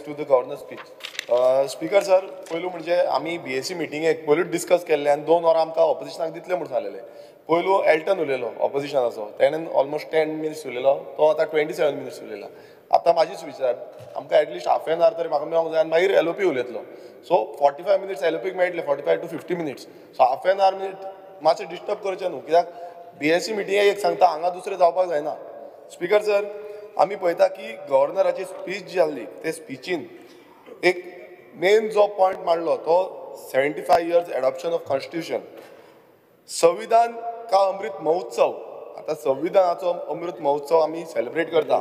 To the governor speech. Speaker sir, पयलू म्हणजे आमी BSc मिटिंगेक पयलूच डिस्कस केल्ले आनी 2 वरां आमकां ऑपोजिशनाक दितले म्हणून सांगलेले. पयलू एल्टन उलयलो ऑपोजिशनाचो, तेणेन ऑलमोस्ट 10 मिनिट्स उलयलो, तो आतां 27 मिनिट्स उलयला. आतां म्हाजी स्पीच आमकां एटलिस्ट हाफ एन आवर तरी म्हाका मेळोंक जाय आनी मागीर LOP उलयतलो. सो 45 मिनिट्स LOPक मेळटले, 45 to 50 minutes. So half an hour minute मातशें डिस्टर्ब करचें न्हू, कित्याक BSc मिटिंगेक एक सांगता हांगा दुसरें जावपाक जायना. स्पीकर सर, आमी पळयता की गव्हर्नराची स्पीच जी जाल्ली ते स्पीचीन एक मेन जो पॉयंट मांडलो तो 75 years एडॉप्शन ऑफ कॉन्स्टिट्यूशन. संविधान का अमृत महोत्सव. आता संविधानाचो अमृत महोत्सव आमी सेलिब्रेट करता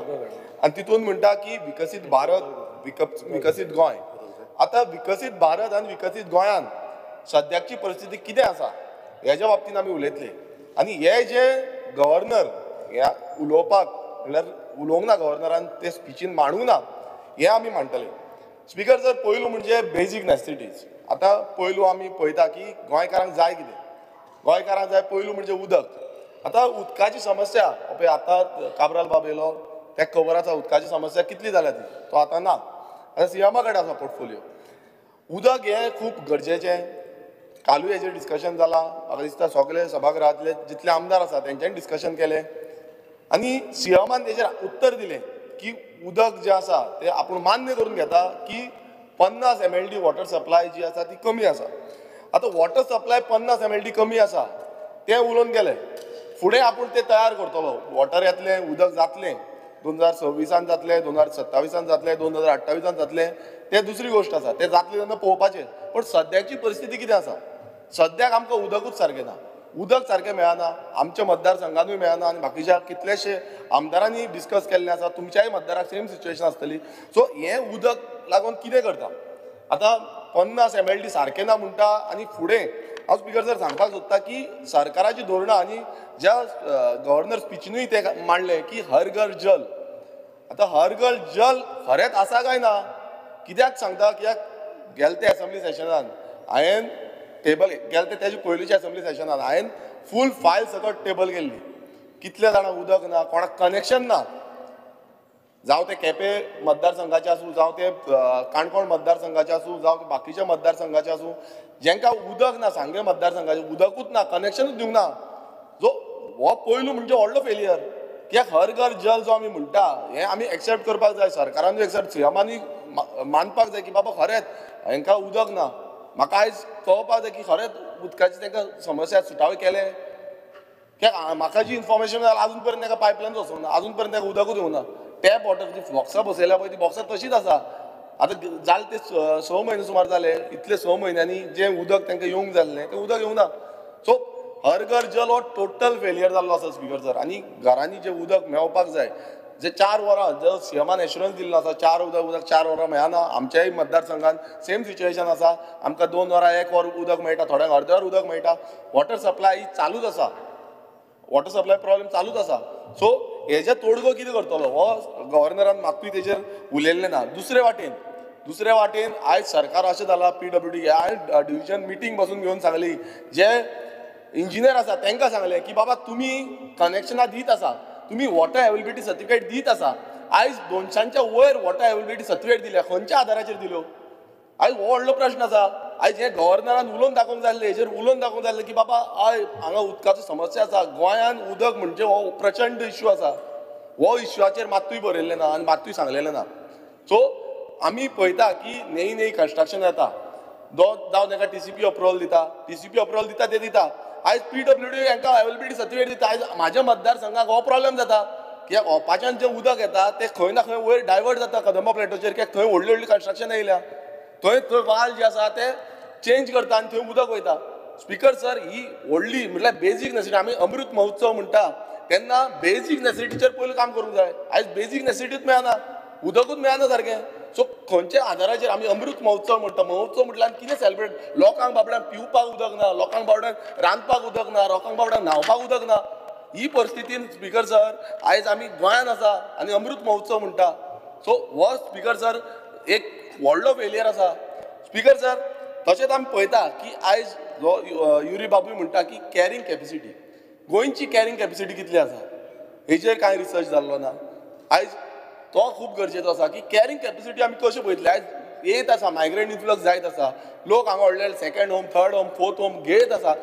आनी तितून म्हणटा की विकसीत भारत, विकसीत गोंय. आता विकसीत भारत आनी विकसीत गोंयान सद्याची परिस्थिती कितें आसा हेच्या बाबतीन आमी उलयतले. आनी हे जे गव्हर्नर ह्या उलोवपाक म्हणल्यार उलोवंक ना गव्हर्नरान ते स्पीचीन मांडूंक ना हें आमी मांडटले. स्पीकर सर, पयलू म्हणजे बेजीक नेसेसिटीज. आतां पयलू आमी पळयता की गोंयकारांक जाय कितें. गोंयकारांक जाय पयलू म्हणजे उदक. आतां उदकाची समस्या पळय, आतां काब्राल बाब येयलो त्या खबर आसा उदकाची समस्या कितली जाल्या ती, तो आतां ना. आतां CMा कडेन आसा पोर्टफोलिओ. उदक हें खूब गरजेचें. कालूय हेजेर डिस्कशन जालां. म्हाका दिसता सगळे सभागृहांतले जितले आमदार आसा तेंच्यांनी डिस्कशन केलें आनी CMान तेजेर उत्तर दिलें की उदक जें आसा तें आपूण मान्य करून घेता की 50 MLD वॉटर सप्लाय जी आसा ती कमी आसा. आतां वॉटर सप्लाय 50 MLD कमी आसा तें उलोवन गेलें. फुडें आपूण तें तयार करतलो. वॉटर येतलें, उदक जातलें, 2026 जातलें, 2027 जातलें, 2028 जातलें, तें दुसरी गोश्ट आसा. तें जातलें तेन्ना पळोवपाचें. पण सद्याची परिस्थिती कितें आसा? सद्याक आमकां उदकूच सारकें ना. उदक सारकें मेळना. आमच्या मतदारसंघानूय मेळना आनी बाकीच्या कितलेशे आमदारांनी डिस्कस केल्लें आसा. तुमच्याय मतदाराक सेम सिच्युएशन आसतली. सो हें उदक लागून कितें करता? आतां 50 MLD सारकें ना म्हणटा आनी फुडें हांव स्पीकर सर सांगपाक सोदता की सरकाराची धोरणां आनी ज्या गव्हर्नर स्पीचीनूय तें मांडलें की हर घर जल. आतां हर घर जल खरेंच आसा काय ना कित्याक सांगता? कित्याक गेले ते असेंब्ली सेशनान हांवें टेबल गेले ते तेजे पयलींच्या असेंब्ली सेशनान हांवें फूल फायल सकट टेबल केल्ली. कितले जाणां उदक ना, कोणाक कनेक्शन ना. जावं ते केपें मतदारसंघाचे आसूं, जावं ते काणकोण मतदारसंघाचे आसूं, जावं ते बाकीच्या मतदारसंघाचे आसूं, जेंकां उदक ना, सांगे मतदारसंघाचे उदकूच ना, कनेक्शनूच दिवंक ना. हो पयलू म्हणजे व्हडलो फेलियर. कित्याक हर घर जल जो आमी म्हणटा हें आमी एक्सेप्ट करपाक जाय. सरकारानूय एक्सेप्ट, CMानूय मानपाक जाय की बाबा खरेंच हांकां उदक ना. म्हाका आयज कळपाक जाय की खरेंच उदकाची तांकां समस्या सुटावे केले. कित्याक म्हाका जी इन्फॉर्मेशन जाल्या अजून पर्यंत ताका पायपलायन वचूंक ना, अजून पर्यंत ताका उदकूच येवंक ना. टॅप वॉटर जी बॉक्सां बसयल्या पळय ती बॉक्सां तशीच आसा. आतां जाले ते 6 म्हयने सुमार जाले. इतले 6 म्हयन्यांनी जें उदक तांकां येवंक जाल्लें तें उदक येवंक ना. सो हर घर जल हो टोटल फेलियर जाल्लो आसा स्पीकर सर. आनी घरांनी जें उदक मेळपाक जाय, जे 4 वरां जो CMान एश्युरन्स दिल्लो आसा 4 वरां मेळना. आमच्याय मतदारसंघान सेम सिच्युएशन आसा. आमकां 2 वरां 1 वर उदक मेळटा, थोड्यांक अर्दें वर उदक मेळटा. वॉटर सप्लाय ही चालूच आसा. वॉटर सप्लाय प्रॉब्लेम चालूच आसा. सो हेजे तोडगो कितें करतलो हो गव्हर्नरान मात्तूय तेजेर उलयल्लें ना. दुसरे वाटेन आयज सरकार अशें जाला PWD हांवें डिव्हिजन मिटींग बसून घेवन सांगली, जे इंजिनियर आसा तांकां सांगलें की बाबा तुमी कनेक्शनां दीत आसा, तुमी वॉटर अवेलेबिलिटी सर्टिफिकेट दीत आसा. आयज 200च्या वयर वॉटर अवेलेबिलिटी सर्टिफिकेट दिल्या. खंयच्या आदाराचेर दिल्यो? आयज हो व्हडलो प्रश्न आसा. आयज हे गव्हर्नरान उलोवन दाखोवंक जाय हेजेर उलोवन दाखोवंक जाय की बाबा हय हांगा उदकाचो समस्या आसा. गोंयान उदक म्हणजे हो प्रचंड इश्यू आसा. हो इश्यूचेर मात्तूय बरयल्लें ना आनी मात्तूय सांगलेलें ना. सो आमी पळयता की नेई कन्स्ट्रक्शन येता. जावं ताका TCP अप्रुवल दिता. TCP अप्रुवल दिता ते दिता. आयज PWD हांकां अवेलेबिलिटी सर्टिफिकेट दिता. आयज म्हाज्या मतदारसंघाक हो प्रॉब्लेम जाता. कित्याक ओपाच्यान जें उदक येता तें खंय ना खंय वयर डायवर्ट जाता कदंबा प्लेटोचेर. कित्याक थंय व्हडली कन्स्ट्रक्शन येयल्या. थंय वाल जे आसा ते चेंज करता आनी थंय उदक वयता. स्पीकर सर, ही व्हडली म्हटल्यार बेजीक नेसिटी. आमी अमृत महोत्सव म्हणटा तेन्ना बेजीक नेसिटीचेर पयलीं काम करूंक जाय. आयज बेजीक नेसिटीच मेळना, उदकूच मेळना सारकें. सो खंयच्या आदाराचेर आमी अमृत महोत्सव म्हणटा. महोत्सव म्हटल्यार कितें सेलिब्रेट? लोकांक बाबड्यांक पिवपाक उदक ना, लोकांक बाबड्यांक रांदपाक उदक ना, लोकांक बाबड्यांक न्हावपाक उदक ना. ही परिस्थितीन स्पीकर सर आयज आमी गोंयान आसा आनी अमृत महोत्सव म्हणटा. सो हो स्पीकर सर एक व्हडलो फेलियर आसा. स्पीकर सर, तशेंच आमी पळयता की आयज जो युरी बाबूय म्हणटा की कॅरींग कॅपेसिटी, गोंयची कॅरींग कॅपेसिटी कितली आसा हेजेर कांय रिसर्च जाल्लो ना. आयज तो खूब गरजेचो आसा की कॅरिंग कॅपेसिटी आमी कशें पळयतले आयज येत आसा मायग्रंट इन्फ्लक्स जायत आसा लोक हांगा व्हडले second home third home fourth home घेत आसा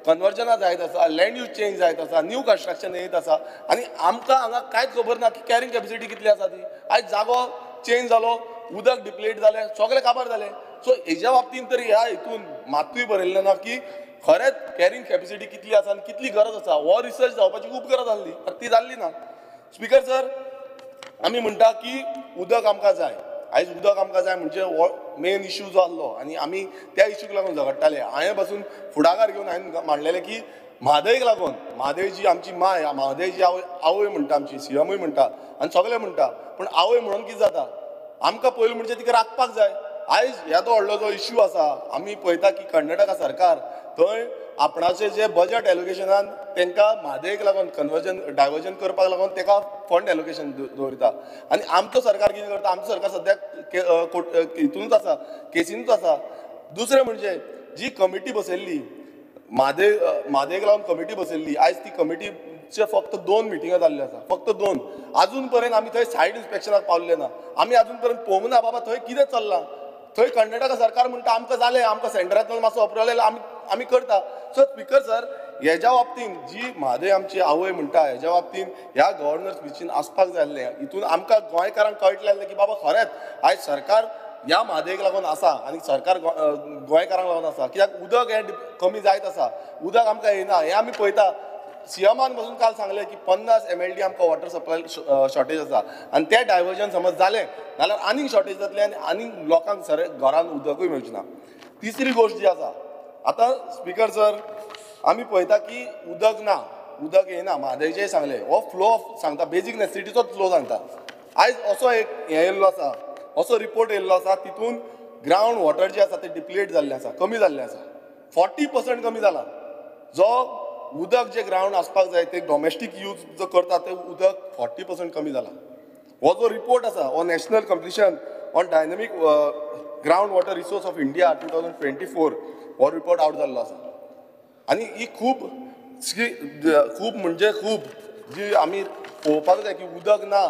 कन्वर्जनां जायत आसा लँड यूज चेंज जायत आसा न्यू कन्स्ट्रक्शन येत आसा आनी आमकां हांगा कांयच खबर ना की कॅरिंग कॅपेसिटी कितली आसा ती आयज जागो चेंज जालो उदक डिप्लेट जालें सगळें काबार जालें सो हेज्या बाबतींत तरी ह्या हितून मातूय बरयल्लें ना की खरेंच कॅरिंग कॅपेसिटी कितली आसा आनी कितली गरज आसा हो रिसर्च जावपाची खूब गरज आसली ती जाल्ली ना स्पिकर सर आमी म्हणटा की उदक आमकां जाय आयज उदक आमकां जाय म्हणजे हो मेन इश्यू जो आसलो आनी आमी त्या इश्यूक लागून झगडटाले हांवें पासून फुडाकार घेवन हांवें मांडलेलें की म्हादयक लागून म्हादय जी आमची माय म्हादय जी आवय म्हणटा आमची सीएमूय म्हणटा आनी सगळे म्हणटा पूण आवय म्हणून कितें जाता आमकां पयलीं म्हणजे तिका राखपाक जाय आयज येदो व्हडलो जो इश्यू आसा आमी पळयता की कर्नाटका सरकार थंय आपणाचें जे बजट एलोकेशनान तांकां म्हादयक लागून कन्वर्जन डायवर्जन करपाक लागून ताका फंड एलोकेशन दवरता आनी आमचो सरकार कितें करता आमचो सरकार सद्याक हितूनच आसा केसीनूच आसा दुसरें म्हणजे जी कमिटी बसयल्ली म्हादयक लागून कमिटी बसयल्ली आयज ती कमिटीचे फक्त 2 मिटिंगां जाल्ली आसा फक्त 2 अजून पर्यंत आमी थंय सायड इन्स्पेक्शनाक पावल्ले ना आमी अजून पर्यंत पळोवंक ना बाबा थंय कितें चल्लां थंय कर्नाटका सरकार म्हणटा आमकां जालें आमकां सेंटरांतल्यान मातसो अप्रुवल आमी करता सो स्पिकर सर हेज्या बाबतींत जी म्हादय आमची आवय म्हणटा हेज्या बाबतींत ह्या गव्हर्नर स्पिचीन आसपाक जाय आसलें हितून आमकां गोंयकारांक कळटलें की बाबा खरेंच आयज सरकार ह्या म्हादयक लागून आसा आनी सरकार गोंयकारांक लागून आसा कित्याक उदक हें कमी जायत आसा उदक आमकां येना हें आमी पळयता सीएमान पासून काल सांगलें की 50 MLD आमकां वॉटर सप्लाय शॉर्टेज आसा आनी तें डायवर्जन समज जालें जाल्यार आनीक शॉर्टेज जातलें आनी आनीक लोकांक घरान उदकूय मेळचें ना तिसरी गोश्ट जी आसा आतां स्पिकर सर आमी पळयता की उदक येना म्हादयचेंय सांगलें हो फ्लो सांगता बेजीक नेसेसिटीचोच फ्लो सांगता आयज असो एक हें येयल्लो आसा असो रिपोर्ट येयल्लो आसा तितून ग्रावंड वॉटर जें आसा तें डिप्लेट जाल्लें आसा कमी जाल्लें आसा 40% कमी जाला जो उदक जे ग्रावंड आसपाक जाय ते डॉमेस्टीक यूज जो करता ते उदक 40% कमी जाला हो जो रिपोर्ट आसा हो national completion on dynamic ground water resource of India 2024 हो रिपोर्ट आवट जाल्लो आसा आनी ही खूब म्हणजे खूब जी आमी पळोवपाक जाय की उदक ना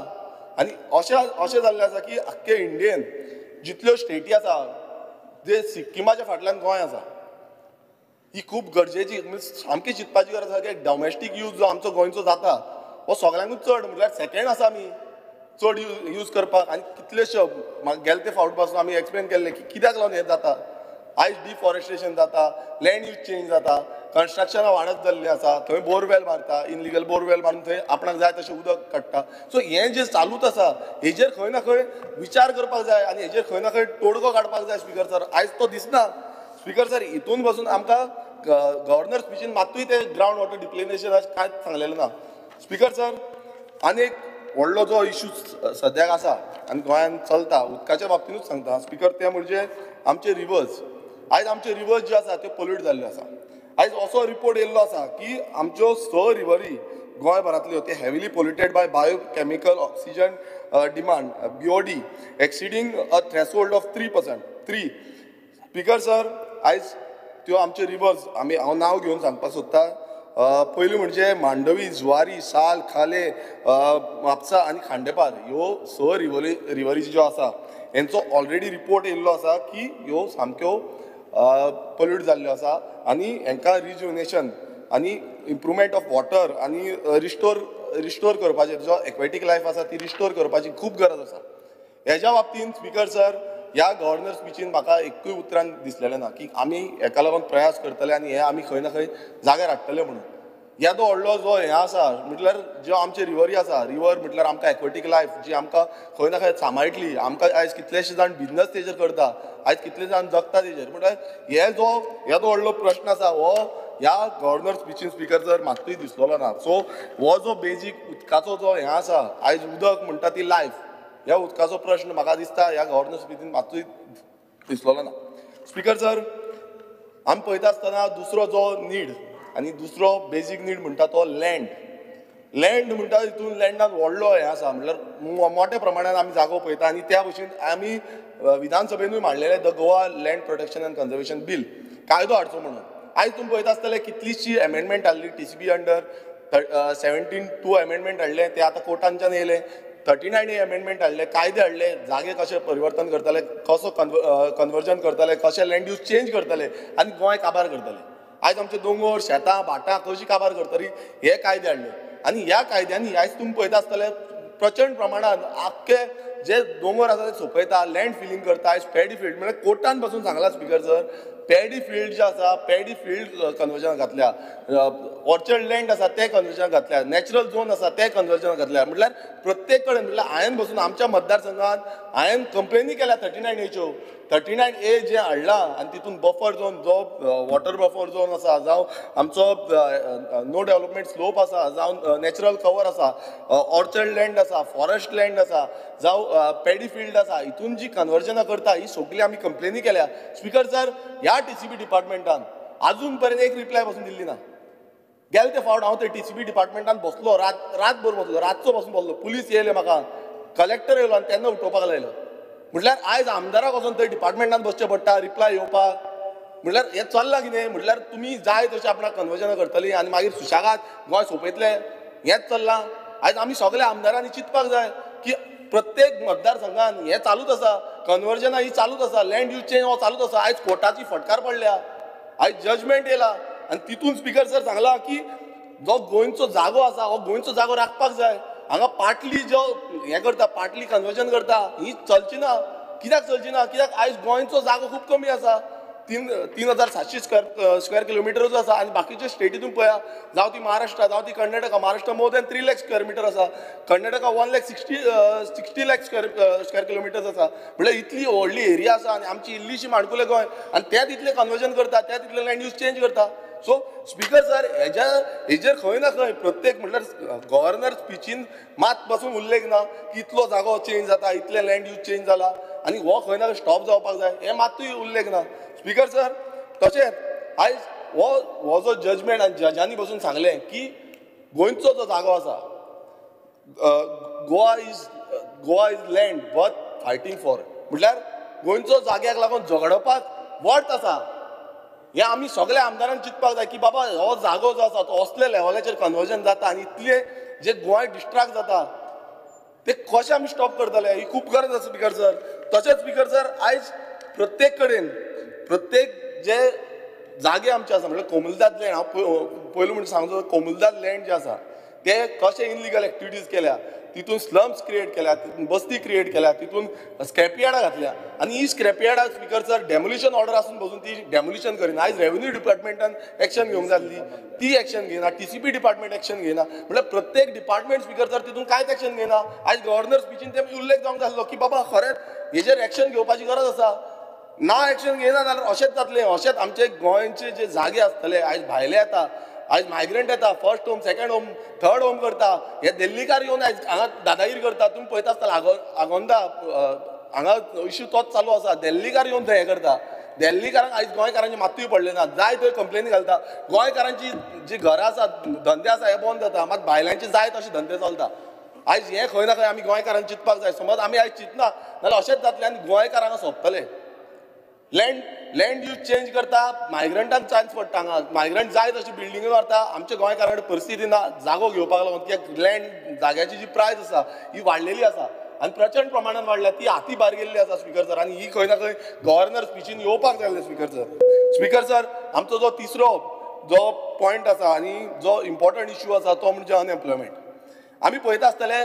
आनी अशें जाल्लें आसा की आख्खे इंडियेन जितल्यो स्टेटी आसा जे सिक्किमाच्या फाटल्यान गोंय आसा ही खूब गरजेची सामकी चिंतपाची गरज आसा की डॉमेस्टीक यूज जो आमचो गोंयचो जाता हो सगळ्यांकूच चड म्हटल्यार सेकंड आसा आमी चड यूज करपाक आनी कितलेशे गेले ते फावट पासून आमी एक्सप्लेन केल्ले की कित्याक लागून हें जाता आयज डिफॉरेस्टेशन जाता लँड यूज चेंज जाता कन्स्ट्रक्शनां वाडत जाल्लीं आसा थंय बोरवेल मारता इनलिगल बोरवेल मारून थंय आपणाक जाय तशें उदक काडटा सो हें जें चालूच आसा हेजेर खंय ना खंय विचार करपाक जाय आनी हेजेर खंय ना खंय तोडगो काडपाक जाय स्पिकर सर आयज तो दिसना स्पिकर सर हितून पासून आमकां गव्हर्नर स्पिचीन मातूय ते ग्रावंड वॉटर डिप्लेनेशन कांयच सांगलेलें ना स्पिकर सर आनीक व्हडलो जो इश्यू सद्याक आसा आनी गोंयांत चलता उदकाच्या बाबतींतूच सांगता स्पिकर ते म्हणजे आमचे रिवर्स आयज आमचे रिवर्स जे आसा ते पोल्यूट जाल्ले आसा आयज असो रिपोर्ट येयल्लो आसा की आमच्यो 6 रिव्हरी गोंयभरांतल्यो ते heavily polluted by biochemical oxygen demand BOD exceeding a threshold of 3%. Speaker sir आयज त्यो आमचे रिवर्स हांव नांव घेवन सांगपाक सोदता पयलीं म्हणजे मांडवी जुवारी साल खाले म्हापसा आनी खांडेपार ह्यो 6 रिव्हरीज ज्यो आसा हेंचो ऑलरेडी रिपोर्ट येयल्लो आसा की ह्यो सामक्यो पोल्यूट जाल्ल्यो आसा आनी हेंकां रिज्युनेशन आनी इम्प्रुवमेंट ऑफ वॉटर आनी रिस्टोर करपाचें जो एक्वेटीक लायफ आसा ती रिस्टोर करपाची खूब गरज आसा हेज्या बाबतींत स्पिकर सर ह्या गव्हर्नर स्पिचीन म्हाका एकूय उतरान दिसलेलें ना की आमी हेका लागून प्रयास करतले आनी हे आमी खंय ना खंय जाग्यार हाडटले म्हणून येदो व्हडलो जो हें आसा म्हटल्यार ज्यो आमचे रिव्हरी आसा रिव्हर म्हटल्यार आमकां एक्वेटीक लायफ जी आमकां खंय ना खंय सांबाळटली आमकां आयज कितलेशे जाण बिजनस तेजेर करता आयज कितले जाण जगता तेजेर म्हटल्यार हे जो येदो व्हडलो प्रश्न आसा हो ह्या गव्हर्नर स्पिचीन स्पिकर सर मातूय दिसलेलो ना सो हो जो बेजीक उदकाचो जो हें आसा आयज उदक म्हणटा ती लायफ ह्या उदकाचो प्रश्न म्हाका दिसता ह्या गव्हर्नर स्पिचीन मातूय दिसलेलो ना स्पिकर सर आमी पळयता आसतना दुसरो जो नीड आनी दुसरो बेजीक नीड म्हणटा तो लँड म्हणटा हितून लँडान व्हडलो हें आसा म्हटल्यार मोठ्या प्रमाणान आमी जागो पळयता आनी त्या भशेन आमी विधानसभेनूय मांडलेलें the Goa land protection and conservation bill कायदो हाडचो म्हणून आयज तुमी पळयता आसतले कितलीशी एमेंडमेंट हाडली TCB अंडर 17 2 एमेंडमेंट हाडले ते आतां कोर्टांच्यान येयले 39A अमेंडमेंट हाडले, कायदे हाडले, जागे कशे परिवर्तन करताले, कसो कन्वर्जन करताले, कशे लँड यूज चेंज करताले आनी गोंय काबार करताले. आयज आमचे दोंगर शेतां भाटां कशी काबार करतली हे कायदे हाडले. आनी ह्या कायद्यांनी आयज तुमी पळयता आसतले प्रचंड प्रमाणात आख्खे जे दोंगर आसा ते सोंपयता, लँड फिलींग करता. आयज पॅडी फील्ड म्हणजे कोर्टान पासून सांगला स्पिकर सर, पॅडी फील्ड जे आसा पॅडी फील्ड कन्वर्जन घातल्या, ऑर्चर्ड लँड आसा ते कन्वर्जन घातल्या, नॅचरल झोन आसा ते कन्वर्जन घातल्या. म्हटल्यार प्रत्येक कडेन म्हटल्यार हांवें बसून आमच्या मतदारसंघात हांवें कंप्लेनी केल्या 39A 39A जे हाडला आनी तितून बफर झोन जो वॉटर बफर झोन आसा, जावं आमचो नो डेव्हलपमेंट स्लोप आसा, जावं नॅचरल कवर आसा, ऑर्चर्ड लँड आसा, फॉरेस्ट लँड आसा, जावं पॅडी फील्ड आसा, हितून जी कन्वर्जनां करता ही सगळी आमी कंप्लेनी केल्या. स्पिकर सर, ह्या TCP डिपार्टमेंटान अजून पर्यंत एक रिप्लाय पासून दिल्ली ना. गेले ते फावट हांव ते TCP डिपार्टमेंटान बसलो, रातभर बसलो, रातचो पासून बसलो. पुलीस येयले म्हाका, कलेक्टर येयलो आनी तेन्ना उठोवपाक लायलो. म्हटल्यार आयज आमदाराक वचून थंय डिपार्टमेंटान बसचें पडटा रिप्लाय येवपाक. म्हटल्यार हें चल्लां कितें? म्हटल्यार तुमी जाय तशें आपणाक कन्वर्जनां करतलीं आनी मागीर सुशागाद गोंय सोंपयतले, हेंच चल्लां. आयज आमी सगळ्या आमदारांनी चिंतपाक जाय की प्रत्येक मतदारसंघान हें चालूच आसा, कन्वर्जनां ही चालूच आसा, लँड यूज चेंज हो चालूच आसा. आयज कोर्टाची फटकार पडल्या, आयज जजमेंट येयला आनी तितून स्पिकर सर सांगला की जो गोंयचो जागो आसा हो गोंयचो जागो राखपाक जाय. हांगा पाटली जो हें करता, पाटली कन्वर्जन करता, ही चलची ना. कित्याक चलची ना? कित्याक आयज गोंयचो जागो खूब कमी आसा. 3,700 स्क्वेअर किलोमिटरूच आसा आनी बाकीचे स्टेटीतून पळया, जावं ती महाराष्ट्र जावं ती Karnataka. Maharashtra more than 3 lakh square metre आसा, कर्नाटका 1,60,000 लाख स्क्वेअर किलोमिटर्स आसा. म्हळ्यार इतली व्हडली एरिया आसा आनी आमची इल्लीशी माणकुलें गोंय आनी ते तितले कन्वर्जन करता, ते तितले लँड यूज चेंज करता. सो स्पिकर सर, हेजेर खंय ना खंय प्रत्येक म्हटल्यार गव्हर्नर स्पिचीन मात पासून उल्लेख ना की इतलो जागो चेंज जाता, इतले लँड यूज चेंज जाला आनी हो खंय ना खंय स्टॉप जावपाक जाय, हे मातूय उल्लेख ना. स्पिकर सर, तशेंच आयज हो जो जजमेंट आनी जजांनी बसून सांगलें की गोंयचो जो जागो आसा, Goa is land worth fighting for. म्हटल्यार गोंयचो जाग्याक लागून झगडपाक वर्थ आसा. हे आमी सगळ्या आमदारांक चिंतपाक जाय की बाबा हो जागो जो आसा तो असले लेवलाचेर कन्वर्जन जाता आनी इतले जे गोंय डिस्ट्रॅक्ट जाता ते कशें आमी स्टॉप करतले, ही खूब गरज आसा स्पिकर सर. तशेंच स्पिकर सर, आयज प्रत्येक कडेन प्रत्येक जे जागे आमचे आसा म्हळ्यार कोमुलदाद लँड, हांव पयलू म्हणजे सांगचो कोमुलदाद लँड जे आसा ते कशे इनलिगल एक्टिविटीज केल्या, तितून स्लम्स क्रिएट केल्या, तितून बस्ती क्रिएट केल्या, तितून स्क्रॅपयार्डां घातल्या आनी ही स्क्रॅपयार्डां स्पिकर सर डेमोलिशन ऑर्डर आसून बसून ती डेमोलिशन करिना. आयज रेव्हेन्यू डिपार्टमेंटान एक्शन घेवंक जाल्ली, ती एक्शन घेयना. TCP डिपार्टमेंट एक्शन घेयना. म्हळ्यार प्रत्येक डिपार्टमेंट स्पिकर सर तितून कांयच एक्शन घेयना. आयज गव्हर्नर स्पिचीन ते उल्लेख जावंक जाल्लो की बाबा खरेंच हेजेर एक्शन घेवपाची गरज आसा. ना एक्शन घेयना जाल्यार अशेंच जातलें. अशेंच आमचे गोंयचे जे जागे आसतले आयज भायले येता, आयज मायग्रंट येता, first home, second home, third home करता. हे दिल्लीकार येवन आयज हांगा दादागिरी करता. तुमी पळयता आसतना आगोंदा हांगा इश्यू तोच चालू आसा. दिल्लीकार येवन थंय हें करता. दिल्लीकारांक आयज गोंयकारांची मातूय पडले ना. जाय थंय कंप्लेनी घालता. गोंयकारांची जी घरां आसा, धंदे आसा हे बंद जाता, मात भायल्यांचे जाय तशे धंदे चलता. आयज हें खंय ना खंय आमी गोंयकारांक चिंतपाक जाय. समज आमी आयज चिंतना जाल्यार अशेंच जातलें आनी गोंयकारांक सोंपतले. लँड यूज चेंज करता, मायग्रंटांक चान्स पडटा. हांगा मायग्रंट जाय तशी बिल्डिंग करता. आमच्या गोंयकारांकडे परिस्थिती ना जागो घेवपाक लागून, कित्याक लँड जाग्याची जी प्रायस आसा ही वाडलेली आसा आनी प्रचंड प्रमाणान वाडल्या. ती हाती भायर गेल्ली आसा स्पिकर सर आनी ही खंय ना खंय गव्हर्नर स्पिचीन येवपाक जाय स्पिकर सर. स्पिकर सर, आमचो जो तिसरो जो पॉयंट आसा आनी जो इम्पॉर्टंट इश्यू आसा तो म्हणजे अनएम्प्लॉयमेंट. आमी पळयता आसतले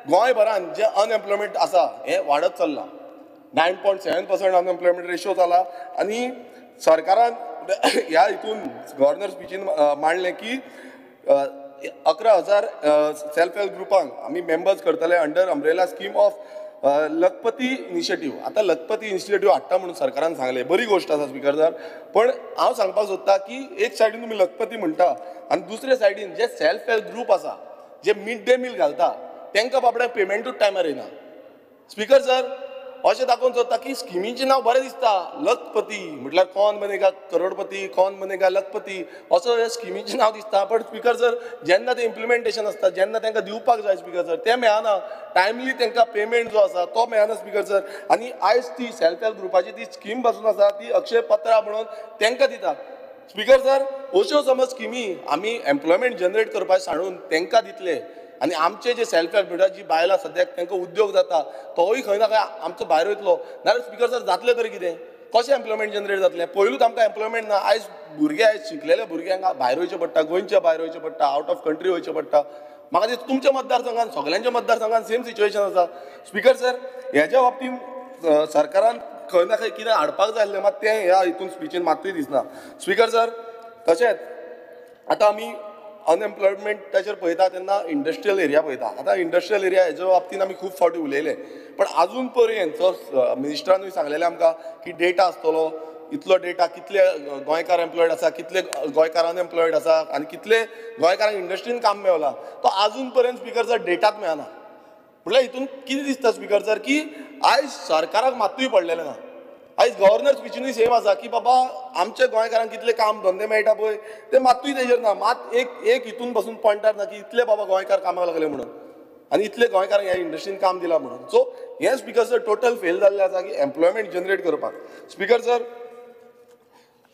गोंयभरान जे अनएम्प्लॉयमेंट आसा हें वाडत चल्लां. 9.7% अनएम्प्लॉयमेंट रेशियो जाला आनी सरकारान ह्या हितून गव्हर्नर स्पिचीन मांडलें की 11,000 सेल्फ हेल्प ग्रुपांक आमी मेंबर्स करतले under umbrella scheme of Lakhpati initiative. आतां लखपती इनिशिएटीव हाडटा म्हणून सरकारान सांगलें, बरी गोश्ट आसा स्पिकर सर. पण हांव सांगपाक सोदतां की एक सायडीन तुमी लखपती म्हणटा आनी दुसरे सायडीन जे सेल्फ हेल्प ग्रूप आसा, जे मिड डे मील घालता, तांकां बाबड्यांक पेमेंटूच टायमार येना. स्पिकर सर, अशें दाखोवन सोदता की स्किमीचें नांव बरें दिसता, लखपती म्हटल्यार कौन बनेगा करोडपती, कौन बनेगा लखपती, असो हे स्किमीचें नांव दिसता. पण स्पिकर सर, जेन्ना तें इम्प्लिमेंटेशन आसता, जेन्ना तांकां दिवपाक जाय स्पिकर सर, तें मेळना. टायमली तांकां पेमेंट जो आसा तो मेळना स्पिकर सर. आनी आयज ती सेल्फ हेल्प ग्रुपाची ती स्कीम पासून आसा ती अक्षय पत्रा म्हणून तांकां दिता. स्पिकर सर, अश्यो समज स्किमी आमी एम्प्लॉयमेंट जनरेट करपाक सांडून तांकां दितले आनी आमचे जे सेल्फ हेल्प जी बायलां सद्याक तांकां उद्योग जाता तोय खंय ना खंय आमचो भायर वयतलो नाल्यार स्पिकर सर जातलें तरी कितें कशें एम्प्लॉयमेंट जनरेट जातलें पयलूच आमकां एम्प्लॉयमेंट ना आयज भुरगे आयज शिकलेल्या भुरग्यांक भायर वयचें पडटा गोंयच्या भायर वयचें पडटा आवट ऑफ कंट्री वयचें पडटा म्हाका दिसता तुमच्या मतदारसंघात सगळ्यांच्या मतदारसंघात सेम सिच्युएशन आसा स्पिकर सर हेच्या बाबतींत सरकारान खंय ना खंय कितें हाडपाक जाय आसलें मात तें ह्या हितून स्पिचीन मात्तूय दिसना स्पिकर सर तशेंच आतां आमी अनएम्प्लॉयमेंटाचेर पळयता तेन्ना इंडस्ट्रियल एरिया पळयता आतां इंडस्ट्रियल एरिया हेच्या बाबतींत आमी खूब फावटी उलयले पण अजून पर्यंत मिनिस्टरानूय सांगलेलें आमकां की डेटा आसतलो इतलो डेटा कितले गोंयकार एम्प्लॉयड आसा कितले गोंयकार अनएम्प्लॉयड आसा आनी कितले गोंयकारांक इंडस्ट्रीन काम मेवला तो अजून पर्यंत स्पिकर सर डेटाच मेळना म्हटल्यार हितून कितें दिसता स्पिकर सर की आयज सरकाराक मात्तूय पडलेलें ना आयज गव्हर्नर स्पिचीनूय सेम आसा की बाबा आमच्या गोंयकारांक कितले काम धंदे मेळटा पळय ते मात्तूय तेजेर ना मात एक हितून पासून पॉयंटार ना की इतले बाबा गोंयकार कामाक लागले म्हणून आनी इतले गोंयकारांक ह्या इंडस्ट्रीन काम दिलां म्हणून सो हें स्पिकर सर टोटल फेल जाल्लें आसा की एम्प्लॉयमेंट जनरेट करपाक स्पिकर सर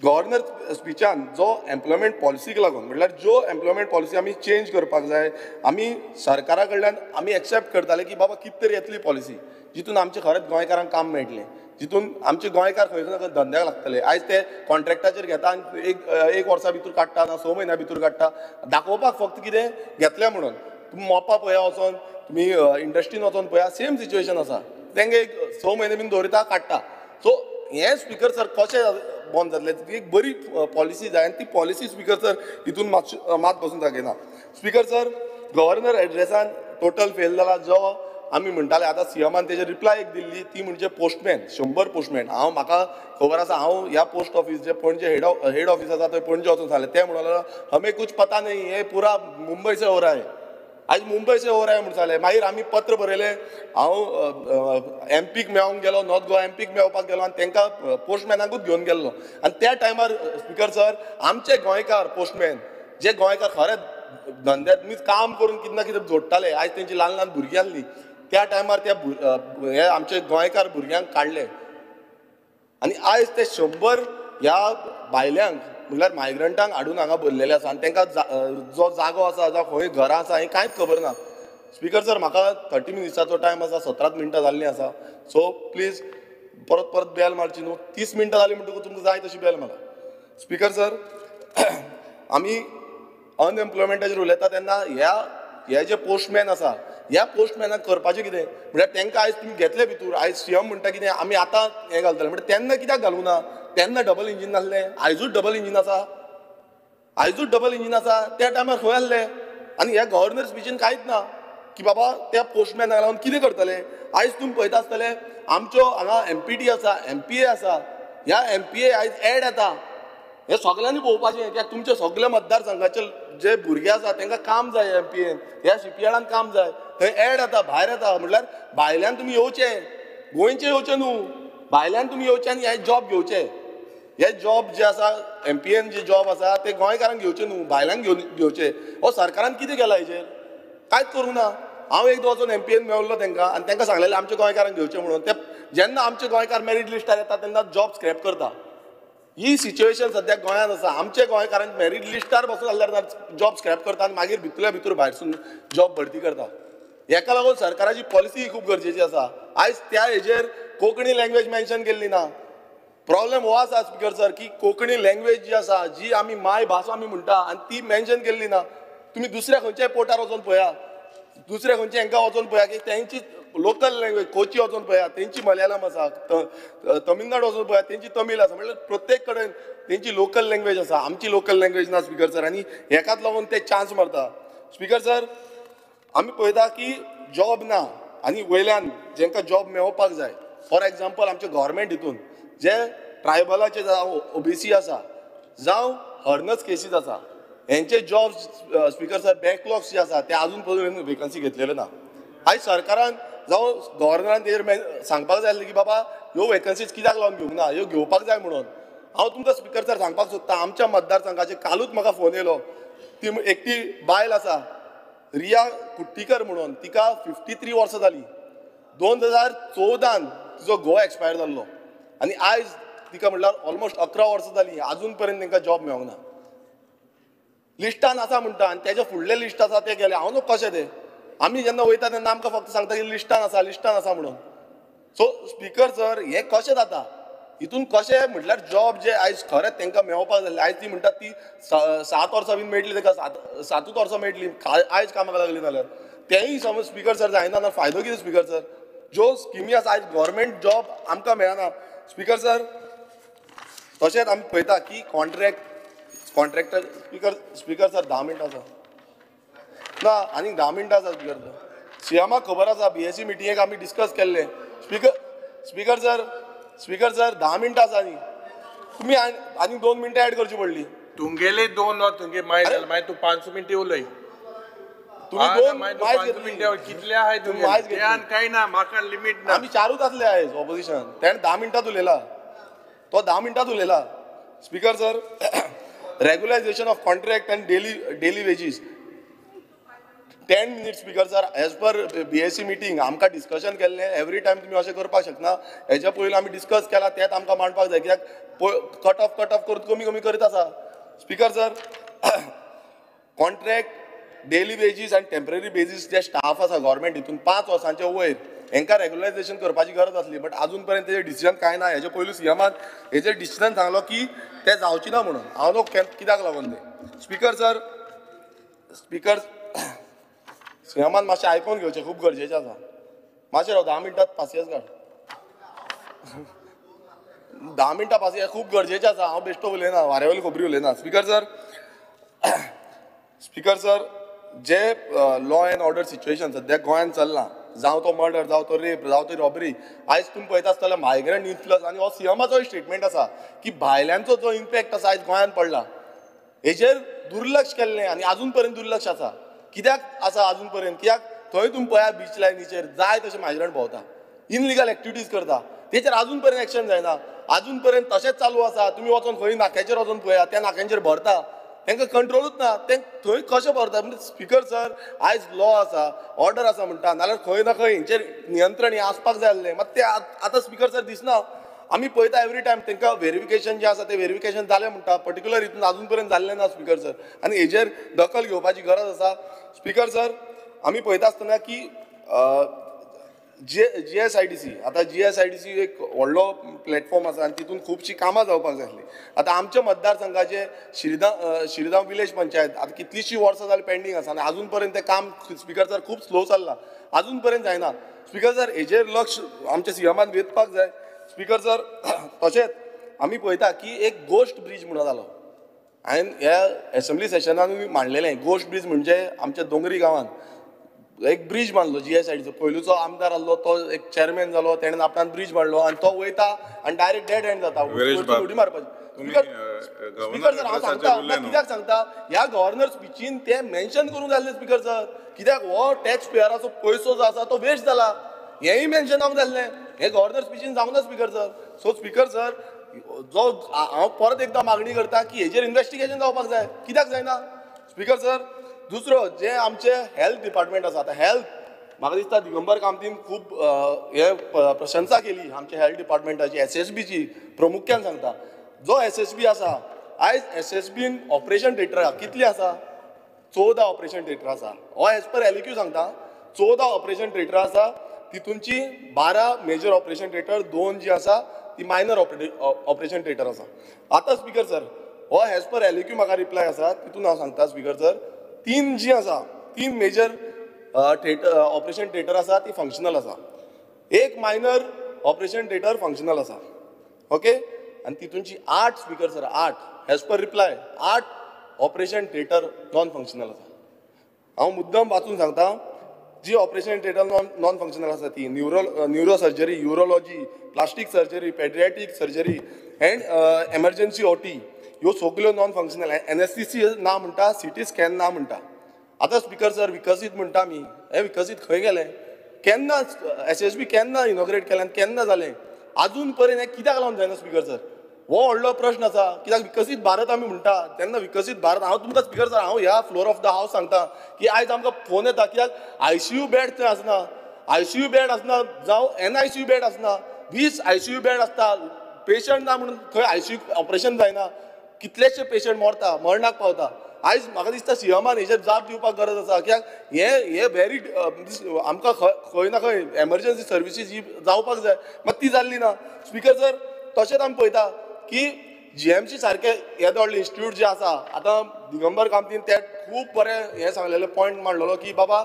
गव्हर्नर स्पिचान जो एम्प्लॉयमेंट पॉलिसीक लागून म्हटल्यार ज्यो एम्प्लॉयमेंट पॉलिसी आमी चेंज करपाक जाय आमी सरकारा कडल्यान आमी एक्सेप्ट करताले की बाबा कितें तरी येतली पॉलिसी जितून आमचे खरेंच गोंयकारांक काम मेळटलें जितून आमचे गोंयकार खंय ना खंय धंद्याक लागतले आयज ते कॉन्ट्रॅक्टाचेर घेता आनी एक वर्सा भितर काडटा ना 6 म्हयन्या भितर काडटा दाखोवपाक फक्त कितें घेतलें म्हणून तुमी मोपा पळया वचोन तुमी इंडस्ट्रीन वचोन पळया सेम सिच्युएशन आसा तांकां एक 6 म्हयने बीन दवरिता काडटा सो हें स्पिकर सर कशें बंद जातलें एक बरी पॉलिसी जाय आनी ती पॉलिसी स्पिकर सर हितून मात बसून दाखयना स्पिकर सर गव्हर्नर एड्रेसान टोटल फेल जाला जो आमी म्हणटाले आतां सीएमान तेजेर रिप्लाय एक दिल्ली ती म्हणजे पोस्टमॅन 100 पोस्टमॅन म्हाका खबर आसा हांव ह्या पोस्ट ऑफिस जे पणजे हेड ऑफिस आसा थंय पणजे वचून सांगलें ते म्हणून हमें कुछ पता नहीं हे पुरा मुंबई से हो रहा है आज मुंबई से हो रहा है म्हणून सांगलें मागीर आमी पत्र बरयलें हांव एमपीक मेळोंक गेलो नॉर्थ गोवा एमपीक मेळपाक गेलो आनी तांकां पोस्टमॅनाकूच घेवन गेल्लो आनी त्या टायमार स्पिकर सर आमचे गोंयकार पोस्टमॅन जे गोंयकार खरेंच धंद्यात मीच काम करून कितें ना कितें जोडटाले आयज तेंची ल्हान ल्हान भुरगीं आसलीं त्या टायमार त्या हे आमचे गोंयकार भुरग्यांक काडले आनी आयज ते 100 ह्या भायल्यांक म्हळ्यार मायग्रंटांक हाडून हांगा भरलेले आसा आनी तांकां जो जागो आसा जावं खंय घरां आसा हें कांयच खबर ना स्पिकर सर म्हाका 30 मिनिट्साचो टायम आसा 17 मिनटां जाल्लीं आसा सो प्लीज परत परत बेल मारची न्हू 30 मिनटां जालीं म्हणटकूच तुमकां जाय तशी बेल मारा स्पिकर सर आमी अनएम्प्लॉयमेंटाचेर उलयता तेन्ना हे जे पोस्टमॅन आसा ह्या पोस्टमॅनाक करपाचें कितें म्हळ्यार तांकां आयज तुमी घेतले भितर आयज सीएम म्हणटा कितें आमी आतां हें घालतले म्हणजे तेन्ना कित्याक घालूं ना तेन्ना डबल इंजीन नासलें आयजूच डबल इंजीन आसा त्या टायमार खंय आसलें आनी ह्या गव्हर्नर स्पिचीन कांयच ना की बाबा त्या पोस्टमॅनाक लागून कितें करतले आयज तुमी पळयता आसतले आमच्यो हांगा एमपीटी आसा एमपीए आसा ह्या एमपीए आयज एड येता हे सगळ्यांनी पळोवपाचें कित्याक तुमचे सगळे मतदारसंघाचे जे भुरगे आसा तांकां काम जाय एमपीएन ह्या शिपयार्डान काम जाय थंय एड येता भायर येता म्हटल्यार भायल्यान तुमी येवचें गोंयचे येवचें न्हू भायल्यान तुमी येवचें आनी हे जॉब घेवचे हे जॉब जे आसा एमपीएन जे जॉब आसा ते गोंयकारांक घेवचे न्हू भायल्यांक घेवचे हो सरकारान कितें केलां हेजेर कांयच करूं ना हांव एकदां वचून एमपीएन मेळ्ळो तांकां आनी तांकां सांगलेलें आमच्या गोंयकारांक घेवचें म्हणून ते जेन्ना आमचे गोंयकार मेरीट लिस्टार येता तेन्ना जॉब स्क्रॅप करता ही सिच्युएशन सद्याक गोंयांत आसा आमचे गोंयकारांक मेरीट लिस्टार बसून जाल्यार जॉब स्क्रॅप करता आनी मागीर भितरल्या भितर भायरसून जॉब भरती करता हेका लागून सरकाराची पॉलिसी खूब गरजेची आसा आयज त्या हेजेर कोंकणी लँग्वेज मेन्शन केल्ली ना प्रॉब्लेम हो आसा स्पिकर सर की कोंकणी लँग्वेज जी आसा जी आमी मायभास आमी म्हणटा आनी ती मेन्शन केल्ली ना तुमी दुसऱ्या खंयच्याय पोर्टार वचून पळया दुसऱ्या खंयच्या हांकां वचून पळया की तेंची लोकल लँग्वेज कोची वचून पळया तेंची मलयाळम आसा तमिळनाडू वचून पळया तेंची तमीळ आसा म्हटल्यार प्रत्येक कडेन तेंची लोकल लँग्वेज आसा आमची लोकल लँग्वेज ना स्पिकर सर आनी हेकाच लागून ते चान्स मारता स्पिकर सर आमी पळयता की जॉब ना आनी वयल्यान जेंकां जॉब मेळोवपाक जाय फॉर एग्जाम्पल आमचे गव्हर्मेंट हितून जे ट्रायबलाचे जावं ओबीसी आसा जावं हर्नस केसीस आसा हेंचे जॉब स्पिकर सर बॅकलॉग्स जे आसा ते आजून पर्यंत वेकन्सी घेतलेल्यो ना आयज सरकारान जावं गव्हर्नरान तेजेर सांगपाक जाय आसलें की बाबा ह्यो वेकन्सीज कित्याक लागून घेवंक ना ह्यो घेवपाक जाय म्हणून हांव तुमकां स्पिकर सर सांगपाक सोदतां आमच्या मतदारसंघाचे कालूच म्हाका फोन येयलो ती एकटी बायल आसा रिया कुट्टीकर म्हणून तिका 53 वर्सां जालीं 2014 तिजो घो एक्सपायर जाल्लो आनी आयज तिका म्हटल्यार ऑलमोस्ट 11 वर्सां जालीं आजून पर्यंत तांकां जॉब मेळोंक ना लिस्टान आसा म्हणटा आनी तेजे फुडले लिस्ट आसा ते गेले हांव न्हू कशें ते आमी जेन्ना वयता तेन्ना आमकां फक्त सांगता की लिस्टान आसा म्हणून. सो स्पीकर सर हे कशें जाता हितून कशें म्हटल्यार जॉब जे आयज खरेंच तांकां मेळपाक जाय आयज ती म्हणटात ती 7 वर्सां बीन मेळटली ताका 7 वर्सां मेळटली आयज कामाक लागली जाल्यार तेंय समज स्पीकर सर जायना जाल्यार फायदो कितें स्पीकर सर. ज्यो स्किमी आसा आयज गव्हर्मेंट जॉब आमकां मेळना स्पीकर सर. तशेंच आमी पळयता की कॉन्ट्रॅक्टर स्पीकर सर 10 मिनटां आसा ना आनीक 10 मिनटां आसा स्पीकर सर. सीएमाक खबर आसा बीएससी मिटिंगेक आमी डिस्कस केल्ले स्पीकर सर 10 मिनटां आसा न्ही तुमी आनी 2 मिनटां एड करची पडली. तुमगेले 2 तुमगे मागीर तू 5 मिनटां उलय तुम्ही 2 मिनटां कितले आहाय तुमगे कांय ना म्हाका लिमीट ना. आमी 4च आसले आयज ऑपोजिशन तेणें 10 मिनटांत उलयला तो 10 मिनटांत उलयला. Speaker sir regularisation of contract and daily wages 10 minutes speaker sir as per BSC meeting आमकां डिस्कशन केल्लें एवरी टायम तुमी अशें करपाक शकना. हेच्या पयलीं आमी डिस्कस केला तेच आमकां मांडपाक जाय कित्याक कट ऑफ करून कमी करीत आसा. Speaker sir contract daily wages आनी टेम्पररी बेजीस जे स्टाफ आसा गव्हर्मेंट हितून 5 वर्सांच्या वयर हांकां रेग्युलायझेशन करपाची गरज आसली बट अजून पर्यंत तेजें डिसिजन कांय ना. हेजे पयलीं सीएमान हेजेर डिसिजन सांगलो की तें जावची ना म्हणून हांव न्हू कित्याक लागून तें. स्पीकर सीएमान मातशें आयकून घेवचें खूब गरजेचें आसा. मातशें राव 10 मिनटांत पासियेंस काड 10 मिनटां पासियेंस खूब गरजेचें आसा. हांव बेश्टो उलयना वाऱ्यावयली खबरी उलयना. स्पीकर सर जे लॉ एंड ऑर्डर सिच्युएशन सद्या गोंयांत चल्लां जावं तो मर्डर जावं तो रेप जावं ती रॉबरी आयज तुमी पळयता आसतले मायग्रंट इन्फ्लस आनी हो सीएमाचो स्टेटमेंट आसा की भायल्यांचो जो इम्पॅक्ट आसा आयज गोंयांत पडला हेजेर दुर्लक्ष केल्लें आनी अजून पर्यंत दुर्लक्ष आसा. कित्याक आसा अजून पर्यंत कित्याक थंय तुमी पळया बीच लायनीचेर जाय तशे मायग्रंट भोंवता इनलिगल एक्टिविटीज करता तेचेर अजून पर्यंत एक्शन जायना. अजून पर्यंत तशेंच चालू आसा. तुमी वचून खंय नाक्याचेर वचून पळया त्या नाक्यांचेर भरता तांकां कंट्रोलूच ना ते थंय कशें भरता. म्हणजे स्पीकर सर आयज लॉ आसा ऑर्डर आसा म्हणटा नाल्यार खंय ना खंय हेंचेर नियंत्रण हें आसपाक जाय आसलें मात तें आतां स्पीकर सर दिसना. आमी पळयता एवरी टायम तांकां व्हेरिफिकेशन जें आसा तें व्हेरिफिकेशन जालें म्हणटा पर्टिक्युलर हितून अजून पर्यंत जाल्लें ना स्पीकर सर आनी हेजेर दखल घेवपाची गरज आसा. स्पीकर सर आमी पळयता आसतना की GSIDC आतां GSIDC एक व्हडलो प्लॅटफॉर्म आसा आनी तितून खुबशीं कामां जावपाक जाय आसलीं. आतां आमच्या मतदारसंघाचे श्रीधाम विलेज पंचायत आतां कितलींशीं वर्सां जालीं पेंडींग आसा आनी अजून पर्यंत तें काम स्पीकर सर खूब स्लो चल्लां अजून पर्यंत जायना. स्पीकर सर हेजेर लक्ष आमच्या सीएमान वेधपाक जाय. स्पीकर सर तशेंच आमी पळयता की एक गोश्ट ब्रीज म्हणून जालो हांवें ह्या एसेंब्ली सेशनानूय मांडलेलें. गोश्ट ब्रीज म्हणजे आमच्या दोंगरी गांवांत एक ब्रीज बांदलो GSIDCचो पयलूचो आमदार आसलो तो एक चेअरमॅन जालो तेणें आपणान ब्रीज बांदलो आनी तो वयता आनी डायरेक्ट डेड एंड जाता उडी मारपाची. स्पीकर सर हांव सांगता कित्याक सांगता ह्या गव्हर्नर स्पिचीन तें मेन्शन करूंक जाय आसलें स्पीकर सर कित्याक हो टॅक्स पेयराचो पयसो जो आसा तो वेस्ट जाला हेंय मेन्शन जावंक जाय आसलें. हें गव्हर्नर स्पिचीन जावंक ना speaker sir. So speaker sir जो हांव परत एकदां मागणी करता की हेजेर इन्व्हेस्टिगेशन जावपाक जाय कित्याक जायना. स्पीकर सर दुसरो जे आमचे हेल्थ डिपार्टमेंट आसा आतां हेल्थ म्हाका दिसता दिगंबर कामतीन खूब हे प्रशंसा केली आमच्या हेल्थ डिपार्टमेंटाची SSBची प्रमुख्यान सांगता. जो SSB आसा आयज SSBन ऑपरेशन थिएटर कितली आसा 14 ऑपरेशन थिएटर आसा. हो एज पर LEQ सांगता 14 ऑपरेशन थिएटर आसा तितूनची 12 मेजर ऑपरेशन थिएटर 2 जी आसा ती मायनर ऑपरेशन थिएटर आसा. आतां स्पीकर सर हो एज पर LEQ म्हाका रिप्लाय आसा तितून हांव सांगता स्पीकर सर 3 जी आसा 3 मेजर ऑपरेशन थिएटर आसा ती फंक्शनल आसा. एक मायनर ऑपरेशन थिएटर फंक्शनल आसा ओके आनी तितूनची 8 speaker sir 8 as per reply 8 operation theatre non functional आसा. हांव मुद्दम वाचून सांगता जी ऑपरेशन थिएटर नॉन फंक्शनल आसा ती neuro surgery urology plastic surgery paediatric surgery end emergency OT ह्यो सगल्यो नॉन फंक्शनल. NSCC ना म्हणटा CT स्कॅन ना म्हणटा. आतां स्पीकर सर विकसीत म्हणटा आमी हें विकसीत खंय गेलें केन्ना SSB केन्ना इनॉग्रेट केलें केन्ना जालें अजून पर्यंत हें कित्याक लागून जायना स्पीकर सर हो व्हडलो प्रश्न आसा. कित्याक विकसीत भारत आमी म्हणटा तेन्ना विकसीत भारत हांव तुमकां स्पीकर सर हांव ह्या फ्लोर ऑफ द हावस सांगता की आयज आमकां फोन येता कित्याक ICU बेड थंय आसना ICU बेड आसना जावं NICU बेड आसना 20 ICU बेड आसता पेशंट ना म्हणून खंय ICU ऑपरेशन जायना कितलेशे पेशंट मरता मरणाक पावता. आयज म्हाका दिसता सीएमान हेचेर जाप दिवपाक गरज आसा कित्याक हे व्हेरी आमकां खंय ना खंय एमर्जन्सी सर्विसीस ही जावपाक जाय मात ती जाल्ली ना स्पिकर सर तशेंच आमी पळयता की जीएमसी सारके येदे व्हडले इन्स्टिट्यूट जे आसा आतां दिगंबर कामतीन ते खूब बरें हें सांगलेलें पॉयंट मांडलेलो की बाबा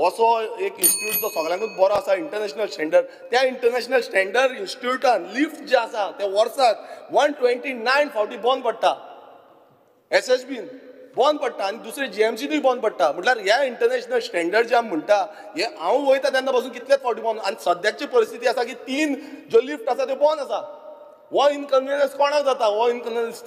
असो एक इन्स्टिट्यूट जो सगळ्यांकूच बरो आसा इंटरनॅशनल स्टँडर्ड त्या इंटरनॅशनल स्टँडर्ड इन्स्टिट्यूटान लिफ्ट जे आसा ते वर्साक 129 फावटी बंद पडटा SSBन बंद पडटा आनी दुसरे जीएमसीनूय बंद पडटा म्हटल्यार ह्या इंटरनॅशनल स्टँडर्ड जे आमी म्हणटा हे हांव वयता तेन्ना पासून कितलेच फावटी बंद आनी सद्याची परिस्थिती आसा की 3 ज्यो लिफ्ट आसा त्यो बंद आसा हो इनकन्विनियन्स कोणाक जाता हो इनकन्विनियन्स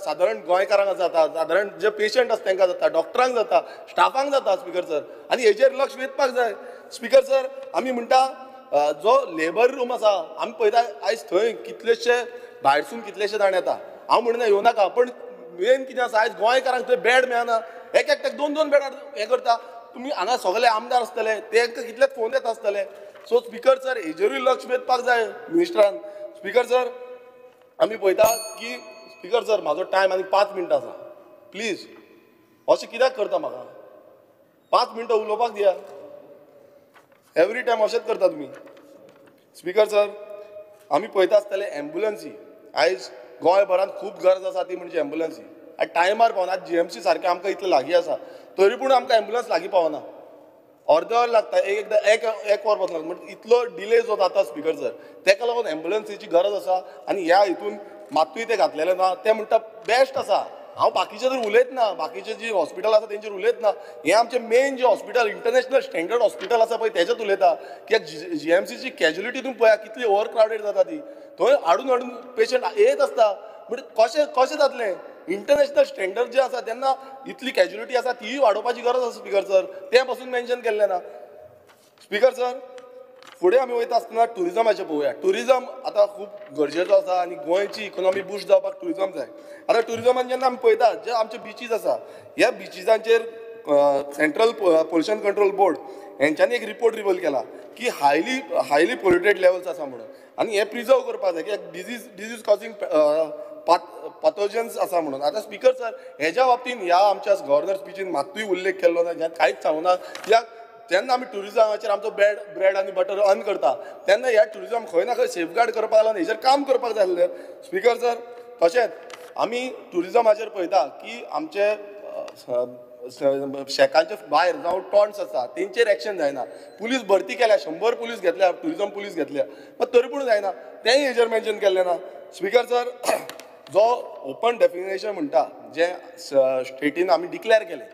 सादारण गोंयकारांक जाता सादारण जे पेशंट आसा तांकां जाता डॉक्टरांक जाता स्टाफांक जाता स्पिकर सर आनी हेचेर लक्ष वेधपाक जाय स्पिकर सर आमी म्हणटा जो लेबर रूम आसा आमी पळयता आयज थंय कितलेशे भायरसून कितलेशे जाण येता हांव म्हणना येवं नाका पण मेन कितें आसा आयज गोंयकारांक थंय बेड मेळना एकट्याक 2-2 बेडार हें करता तुमी हांगा सगळे आमदार आसतले तांकां कितलेच फोन येता आसतले सो स्पिकर सर हेजेरूय लक्ष वेधपाक जाय मिनिस्टरान स्पिकर सर आमी पळयता की स्पिकर सर म्हाजो टायम आनी 5 मिनटां आसा प्लीज अशें कित्याक करता म्हाका 5 मिनटां उलोवपाक दिया एवरी टायम अशेंच करता तुमी स्पिकर सर आमी पळयता आसतले एम्ब्युलन्सी आयज गोंयभरांत खूब गरज आसा ती म्हणजे एम्ब्युलन्सी आनी टायमार पावना जीएमसी सारकें आमकां इतलें लागीं आसा तरी पूण आमकां एम्ब्युलन्स लागीं पावना अर्द वर लागता एकदां एक वर बसना म्हणजे इतलो डिले जो जाता स्पिकर सर ताका लागून एम्ब्युलन्सीची गरज आसा आनी ह्या हितून मातूय ते घातलेलें ना ते म्हणटा बेस्ट आसा हांव बाकीचे तर उलयत ना बाकीचे जी हॉस्पिटल आसा तेंचेर उलयत ना हें आमचें मेन जे हॉस्पिटल इंटरनॅशनल स्टँडर्ड हॉस्पिटल आसा पळय तेजेच उलयता कित्याक जीएमसीची कॅज्युलिटी तुमी पळया कितली ओवर क्रावडेड जाता ती थंय हाडून पेशंट येत आसता म्हणजे कशें जातलें इंटरनॅशनल स्टँडर्ड जे आसा तेन्ना इतली कॅज्युलिटी आसा तीय वाडोवपाची गरज आसा स्पिकर सर तें पासून मेन्शन केल्लें ना स्पिकर सर फुडें आमी वयता आसतना टुरिजमाचें पळोवया टुरिजम आतां खूब गरजेचो आसा आनी गोंयची इकॉनॉमी बूस्ट जावपाक टुरिजम जाय आतां टुरिजमान जेन्ना आमी पळयता जे आमचे बिचीस आसा ह्या बिचीसांचेर सेंट्रल पोल्युशन कंट्रोल बोर्ड हेंच्यांनी एक रिपोर्ट रिव्हील केला की हायली पोल्युटेड लेवल्स आसा म्हणून आनी हें प्रिजर्व करपाक जाय कित्याक डिजीज कॉजिंग पॅथोजन्स आसा म्हणून आतां स्पिकर सर हेज्या बाबतींत ह्या आमच्या गव्हर्नर स्पिचीन मात्तूय उल्लेख केल्लो ना ज्यात कांयच सांगूना कित्याक जेन्ना आमी टुरिजमाचेर आमचो ब्रेड आनी बटर अर्न करता तेन्ना ह्या टुरिजम खंय ना खंय सेफगार्ड करपाक लागून हेजेर काम करपाक जाय आसलें स्पिकर सर तशेंच आमी टुरिजमाचेर पळयता की आमचे शेकांचे भायर जावं टॉन्ट्स आसा तेंचेर एक्शन जायना पुलीस भरती केल्या 100 पुलीस घेतल्या टुरिजम पुलीस घेतल्या पण तरी पूण जायना तेंय हेजेर मेन्शन केल्लें ना स्पिकर सर जो ओपन डेफिनेशन म्हणटा जे स्टेटीन आमी डिक्लेअर केलें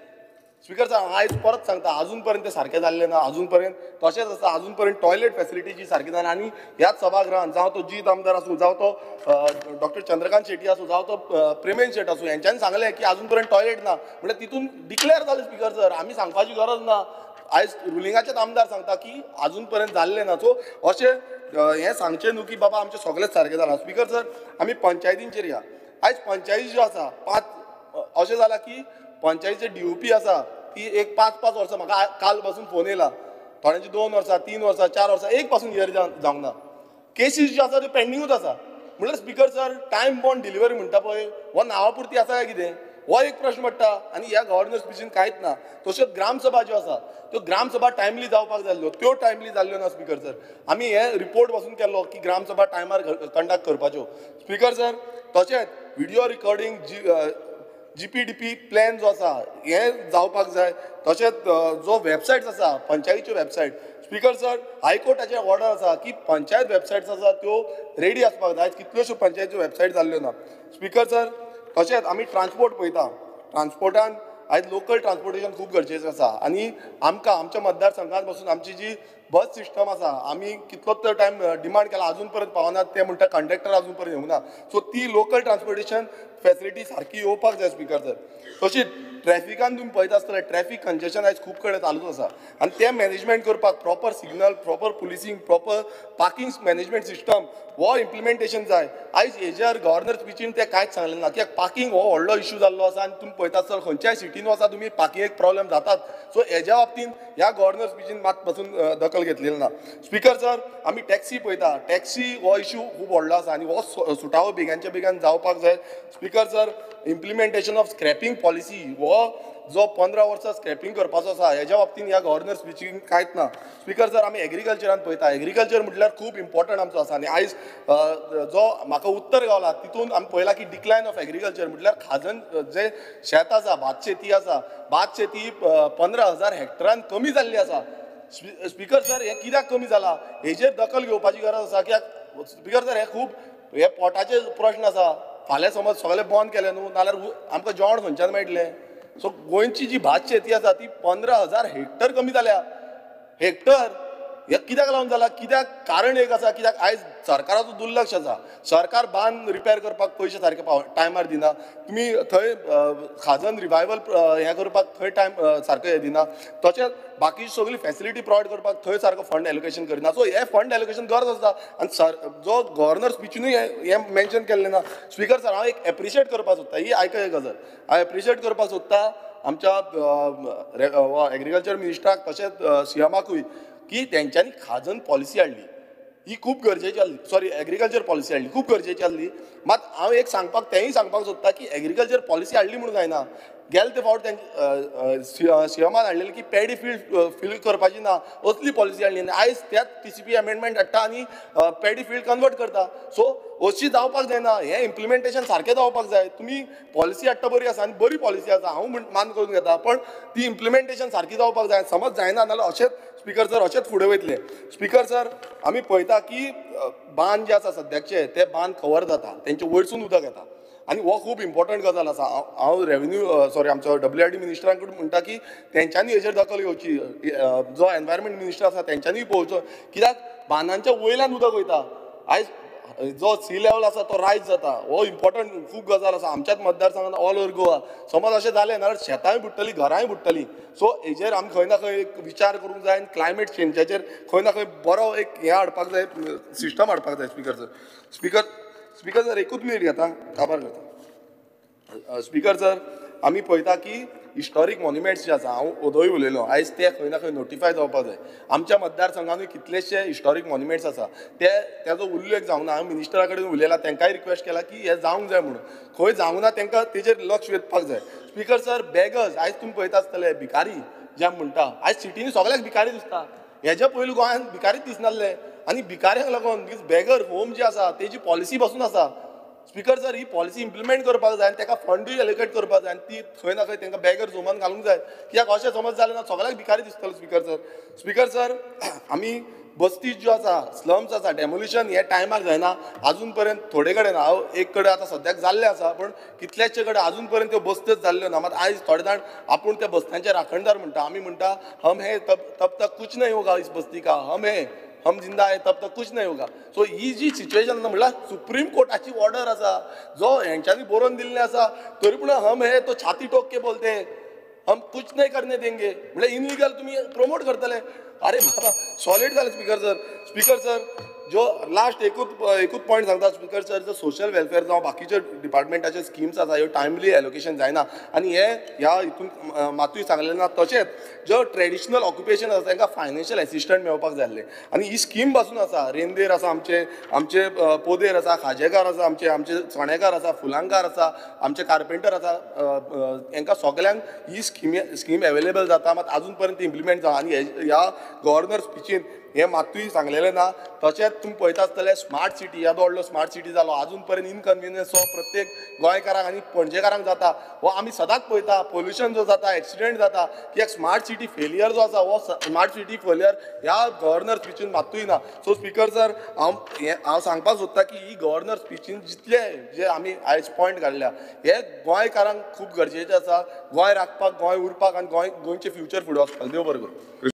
स्पिकर सर आयज परत सांगता अजून पर्यंत सारकें जाल्लें ना अजून पर्यंत तशेंच आसा अजून पर्यंत टॉयलेट फेसिलिटीची सारकी जाना आनी ह्याच सभागृहांत जावं तो जीत आमदार आसूं जावं तो डॉक्टर चंद्रकांत शेट्टी आसूं जावं तो प्रेमेन शेट आसूं हेंच्यांनी सांगलें की अजून पर्यंत टॉयलेट ना म्हणजे तितून डिक्लेअर जालें स्पिकर सर आमी सांगपाची गरज ना आयज रुलिंगाचेच आमदार सांगता की अजून पर्यंत जाल्लें ना सो अशें हें सांगचें न्हू की बाबा आमचें सगळेंच सारकें जालां स्पिकर सर आमी पंचायतींचेर या आयज पंचायती ज्यो आसा 5 अशें जालां की पंचायतीचे DOP आसा ती एक 5-5 वर्सां म्हाका काल पासून फोन येयला थोड्यांची 2 वर्सां 3 वर्सां 4 वर्सां एक पासून इयर जावंक ना केसीस ज्यो आसा त्यो पेंडिंगूच आसा म्हणल्यार speaker sir time bond delivery म्हणटा पळय हो नांवा पुरती आसा काय कितें हो एक प्रश्न पडटा आनी ह्या गव्हर्नर स्पिचीन कांयच ना तश्योच ग्रामसभा ज्यो आसा त्यो ग्रामसभा टायमली जावपाक जाल्ल्यो त्यो टायमली जाल्ल्यो ना स्पिकर सर आमी हे रिपोर्ट पासून केल्लो की ग्रामसभा टायमार कंडक्ट करपाच्यो स्पिकर सर तशेंच व्हिडिओ रिकॉर्डिंग GPDP प्लॅन जो आसा हें जावपाक जाय तशेंच जो वेबसायट्स आसा पंचायतीच्यो वेबसायट स्पिकर सर हायकोर्टाचे ऑर्डर आसा की पंचायत वेबसायट्स आसा त्यो रेडी आसपाक जाय कितल्योश्यो पंचायतीच्यो वेबसायट जाल्ल्यो ना स्पिकर सर तशेंच आमी ट्रान्सपोर्ट पळयता ट्रान्सपोर्टान आयज लोकल ट्रान्सपोर्टेशन खूब गरजेचें आसा आनी आमकां आमच्या मतदारसंघांत पासून आमची जी बस सिस्टम आसा आमी कितलोच तर टायम डिमांड केला अजून पर्यंत पावना ते म्हणटा कंडक्टर अजून पर्यंत येवंक ना सो ती लोकल ट्रान्सपोर्टेशन फॅसिलिटी सारकी येवपाक जाय स्पिकर सर तशीच ट्रॅफिकान तुम्ही पळयता आसतले ट्रॅफिक कंजेशन आयज खूब कडेन चालूच आसा आनी तें मॅनेजमेंट करपाक proper signal proper policing proper parking management system हो इम्प्लिमेंटेशन जाय आयज हेजेर गव्हर्नर स्पिचीन ते कांयच सांगलें ना कित्याक पार्किंग हो व्हडलो इश्यू जाल्लो आसा आनी तुमी पळयता आसतना खंयच्याय सिटीन वचा तुमी पार्किंग एक प्रॉब्लेम जातात सो हेज्या बाबतींत ह्या गव्हर्नर स्पिचीन मात पासून दखल दखल घेतलेली ना. स्पीकर सर, आमी टॅक्सी पळयता, टॅक्सी हो इश्यू खूब व्हडलो आसा आनी हो सुटावो बेगानच्या बेगान जावपाक जाय. Speaker sir, implementation of scrapping policy हो जो 15 वर्सां स्क्रॅपिंग करपाचो आसा हेज्या बाबतींत ह्या गव्हर्नर स्पिचीन कांयच ना. स्पीकर सर, आमी एग्रीकल्चरान पळयता, एग्रीकल्चर म्हटल्यार खूब इम्पॉर्टंट आमचो आसा आनी आयज जो म्हाका उत्तर गावला तितून आमी पळयला की डिक्लायन ऑफ एग्रीकल्चर म्हटल्यार खाजन जे शेत आसा, भात शेती आसा, भात शेती 15,000 हेक्टरान कमी जाल्ली आसा. स्पीकर सर, हे कित्याक कमी जाला हेजेर दखल घेवपाची गरज आसा. कित्याक स्पीकर सर, हे पोटाचे प्रश्न आसा. फाल्यां समज सगळे बंद केले न्हू नाल्यार आमकां जेवण खंयच्यान मेळटलें. सो गोंयची जी भात शेती आसा ती 15,000 हेक्टर कमी जाल्या. हेक्टर हे कित्याक लागून जाला? कित्याक? कारण एक आसा, कित्याक आयज सरकाराचो दुर्लक्ष आसा. सरकार बांद रिपेर करपाक पयशे सारके टायमार दिना. तुमी थंय खाजन रिवायवल हें करपाक थंय टायम सारको हें दिना. तशेंच बाकी सगळी फॅसिलिटी प्रोवायड करपाक थंय सारको फंड एलोकेशन करिना. सो हे फंड एलोकेशन गरज आसा आनी जो गव्हर्नर स्पिचीनूय हें मेन्शन केल्लें ना. स्पीकर सर, हांव एक एप्रिशिएट करपाक सोदता, ही आयकय गजाल हांव एप्रिशिएट करपाक सोदता आमच्या एग्रीकल्चर मिनिस्टराक तशेंच सीएमाकूय की तेंच्यांनी खाजन पॉलिसी हाडली. ही खूब गरजेची आसली. सॉरी, एग्रीकल्चर पॉलिसी हाडली, खूब गरजेची आसली. मात हांव एक तेंय सांगपाक सोदता की एग्रीकल्चर पॉलिसी हाडली म्हणून जायना. गेले ते फावट सीएमान हाडलेली की पॅडी फील्ड फील करपाची ना असली पॉलिसी हाडली आनी आयज त्याच TCP अमेंडमेंट हाडटा आनी पॅडी फील्ड कन्वर्ट करता. सो अशी जावपाक जायना. हें इम्प्लिमेंटेशन सारकें जावपाक जाय. तुमी पॉलिसी हाडटा बरी आसा आनी बरी पॉलिसी आसा, हांव मान करून घेता, पण ती इम्प्लिमेंटेशन सारकी जावपाक जाय. समज जायना नाल्यार अशेंच स्पीकर सर अशेंच फुडें वयतले. स्पीकर सर, आमी पळयता की बांद जे आसा सद्याचे ते बांद कवर जाता, तेंचे वयरसून उदक येता आनी हो खूब इम्पॉर्टंट गजाल आसा. हांव आमचो WRD मिनिस्टरां कडेन म्हणटा की तेंच्यांनी हेजेर दखल घेवची. जो एनवायरमेंट मिनिस्टर आसा तेंच्यांनी पळोवचो, कित्याक बांदांच्या वयल्यान उदक वयता. आयज जो सी लेवल आसा तो रायज जाता. हो इम्पॉर्टंट खूब गजाल आसा आमच्याच मतदारसंघात ऑल ओव्हर गोवा. समज अशें जालें नाल्यार शेतांय बुडटलीं, घरांय बुडटलीं. सो हेजेर आमी खंय ना खंय एक विचार करूंक जाय आनी क्लायमेट चेंजाचेर खंय ना खंय बरो एक हें हाडपाक जाय, सिस्टम हाडपाक जाय. स्पीकर सर एकूच मिनीट घेता, काबार करता. स्पीकर सर, आमी पळयता की हिस्टॉरीक मॉन्युमेंट्स जे आसा, हांव ओदोय उलयलो, आयज ते खंय ना खंय नोटिफाय जावपाक जाय. आमच्या मतदारसंघानूय कितलेशे हिस्टॉरीक मॉन्युमेंट्स आसा तेजो उल्लेख जावंक ना. हांवें मिनिस्टरा कडेन उलयला, तांकांय रिक्वेस्ट केला की हें जावंक जाय म्हणून. खंय जावंक ना तांकां तेजेर लक्ष वेधपाक जाय. स्पीकर सर, बेगर्स आयज तुमी पळयता आसतले भिकारी जे आमी म्हणटा, आयज सिटीनी सगळ्याक भिकारी दिसता. हेज्या पयलीं गोंयांत भिकारीच दिसनासले आनी भिकाऱ्यांक लागून बेगर होम जे आसा तेजी पॉलिसी पासून आसा. स्पीकर सर, ही पॉलिसी इम्प्लिमेंट करपाक जाय आनी ताका फंडूय एलोकेट करपाक जाय आनी ती खंय ना खंय तांकां बेगर झोमान घालूंक जाय. कित्याक अशें समज जालें ना सगळ्याक भिकारी दिसतलो. स्पीकर सर, आमी बस्ती ज्यो आसा, स्लम्स आसा, डेमोलिशन हे टायमार जायना अजून पर्यंत. थोडे कडेन हांव एक कडेन आतां सद्याक जाल्लें आसा, पण कितलेशे कडेन अजून पर्यंत त्यो बस्त्योच जाल्ल्यो ना. मात आयज थोडे जाण आपूण त्या बस्त्यांचे राखणदार म्हणटा. आमी म्हणटा हम हे तब तक कुछ नहीं होगा इस बस्ती का, हम जिंदा है तब तक कुछ नहीं होगा. सो ही जी सिच्युएशन आसा म्हळ्यार सुप्रीम कोर्टाची ऑर्डर आसा जो हेंच्यांनी बरोवन दिल्लें आसा, तरी पूण हम हे तो छाती ठोक के बोलते हम कुछ नहीं करने देंगे म्हणजे इनलिगल तुम्ही प्रमोट करतले. अरे बाबा, सॉलिड जालें. स्पीकर सर, जो लास्ट एकूच पॉयंट सांगता स्पीकर सर, जो सोशल वेलफेअर जावं बाकीचे डिपार्टमेंटाचे स्किम्स आसा ह्यो टायमली एलोकेशन जायना आनी हे ह्या हितून मातूय सांगलें ना. तशेंच जो ट्रेडिशनल ऑक्युपेशन आसा तांकां फायनान्शियल एसिस्टंट मेळपाक जाय आसलें आनी ही स्कीम पासून आसा. रेंदेर आसा आमचे पोदेर आसा, खाजेकार आसा, आमचे चणेकार आसा, फुलांकार आसा, आमचे कार्पेंटर आसा, हांकां सगल्यांक ही स्कीम अवेलेबल जाता. मात अजून पर्यंत इम्प्लिमेंट जावं आनी ह्या गव्हर्नर स्पिचीन हे मातूय सांगलेलें ना. तशेंच तुमी पळयता आसतले स्मार्ट सिटी, येदो व्हडलो स्मार्ट सिटी जालो, अजून पर्यंत इनकन्विनियन्स हो प्रत्येक गोंयकारांक आनी पणजेकारांक जाता. हो आमी सदांच पळयता. पोल्युशन जो जाता, एक्सिडेंट जाता, कित्याक स्मार्ट सिटी फेलियर जो आसा हो स्मार्ट सिटी फेलियर ह्या गव्हर्नर स्पिचीन मातूय ना. सो स्पीकर सर, हांव सांगपाक सोदता की ही गव्हर्नर स्पिचीन जितले जे आमी आयज पॉयंट काडल्या हे गोंयकारांक खूब गरजेचे आसा. गोंय राखपाक, गोंय उरपाक आनी गोंयचें फ्युचर फुडें वचपाक. देव बरें करूं.